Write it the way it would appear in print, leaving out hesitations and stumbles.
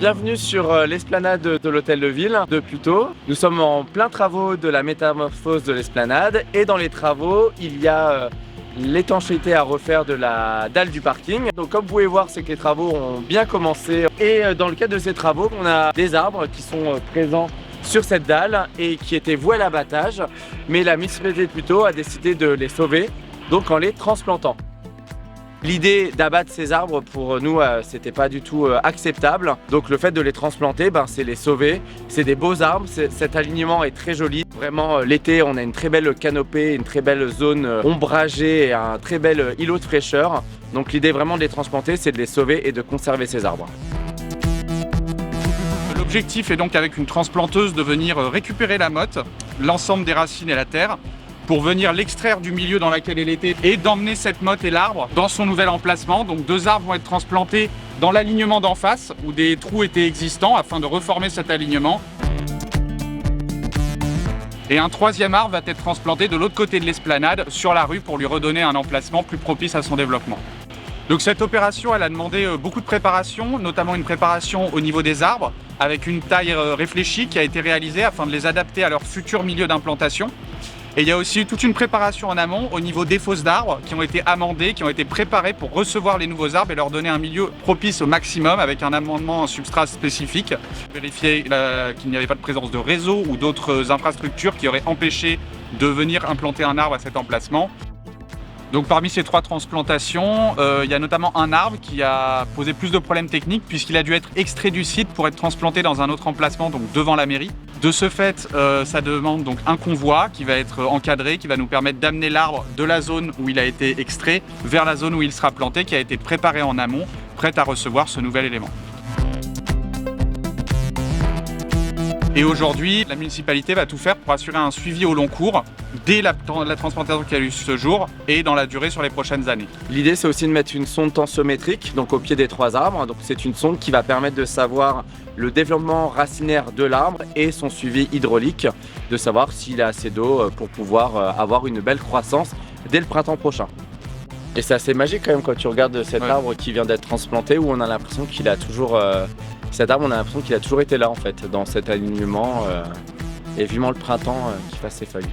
bienvenue sur l'esplanade de l'hôtel de ville de Puteaux. Nous sommes en plein travaux de la métamorphose de l'esplanade et dans les travaux, il y a l'étanchéité à refaire de la dalle du parking. Donc comme vous pouvez voir, c'est que les travaux ont bien commencé et dans le cadre de ces travaux, on a des arbres qui sont présents sur cette dalle et qui étaient voués à l'abattage, mais la municipalité de Puteaux a décidé de les sauver, donc en les transplantant. L'idée d'abattre ces arbres pour nous c'était pas du tout acceptable, donc le fait de les transplanter, c'est les sauver. C'est des beaux arbres, cet alignement est très joli. Vraiment l'été on a une très belle canopée, une très belle zone ombragée et un très bel îlot de fraîcheur. Donc l'idée vraiment de les transplanter, c'est de les sauver et de conserver ces arbres. L'objectif est donc avec une transplanteuse de venir récupérer la motte, l'ensemble des racines et la terre, pour venir l'extraire du milieu dans lequel elle était et d'emmener cette motte et l'arbre dans son nouvel emplacement. Donc 2 arbres vont être transplantés dans l'alignement d'en face où des trous étaient existants afin de reformer cet alignement. Et un 3e arbre va être transplanté de l'autre côté de l'esplanade sur la rue pour lui redonner un emplacement plus propice à son développement. Donc cette opération, elle a demandé beaucoup de préparation, notamment une préparation au niveau des arbres avec une taille réfléchie qui a été réalisée afin de les adapter à leur futur milieu d'implantation. Et il y a aussi eu toute une préparation en amont au niveau des fosses d'arbres qui ont été amendées, qui ont été préparées pour recevoir les nouveaux arbres et leur donner un milieu propice au maximum avec un amendement en substrat spécifique. Vérifier qu'il n'y avait pas de présence de réseau ou d'autres infrastructures qui auraient empêché de venir implanter un arbre à cet emplacement. Donc parmi ces 3 transplantations, il y a notamment un arbre qui a posé plus de problèmes techniques puisqu'il a dû être extrait du site pour être transplanté dans un autre emplacement, donc devant la mairie. De ce fait, ça demande donc un convoi qui va être encadré, qui va nous permettre d'amener l'arbre de la zone où il a été extrait vers la zone où il sera planté, qui a été préparé en amont, prête à recevoir ce nouvel élément. Et aujourd'hui, la municipalité va tout faire pour assurer un suivi au long cours dès la transplantation qui a eu ce jour et dans la durée sur les prochaines années. L'idée c'est aussi de mettre une sonde tensiométrique donc au pied des 3 arbres. Donc c'est une sonde qui va permettre de savoir le développement racinaire de l'arbre et son suivi hydraulique, de savoir s'il a assez d'eau pour pouvoir avoir une belle croissance dès le printemps prochain. Et c'est assez magique quand même quand tu regardes cet arbre qui vient d'être transplanté où on a l'impression qu'il a toujours... cet arbre on a l'impression qu'il a toujours été là en fait, dans cet alignement et vivement le printemps qui fasse ses feuilles.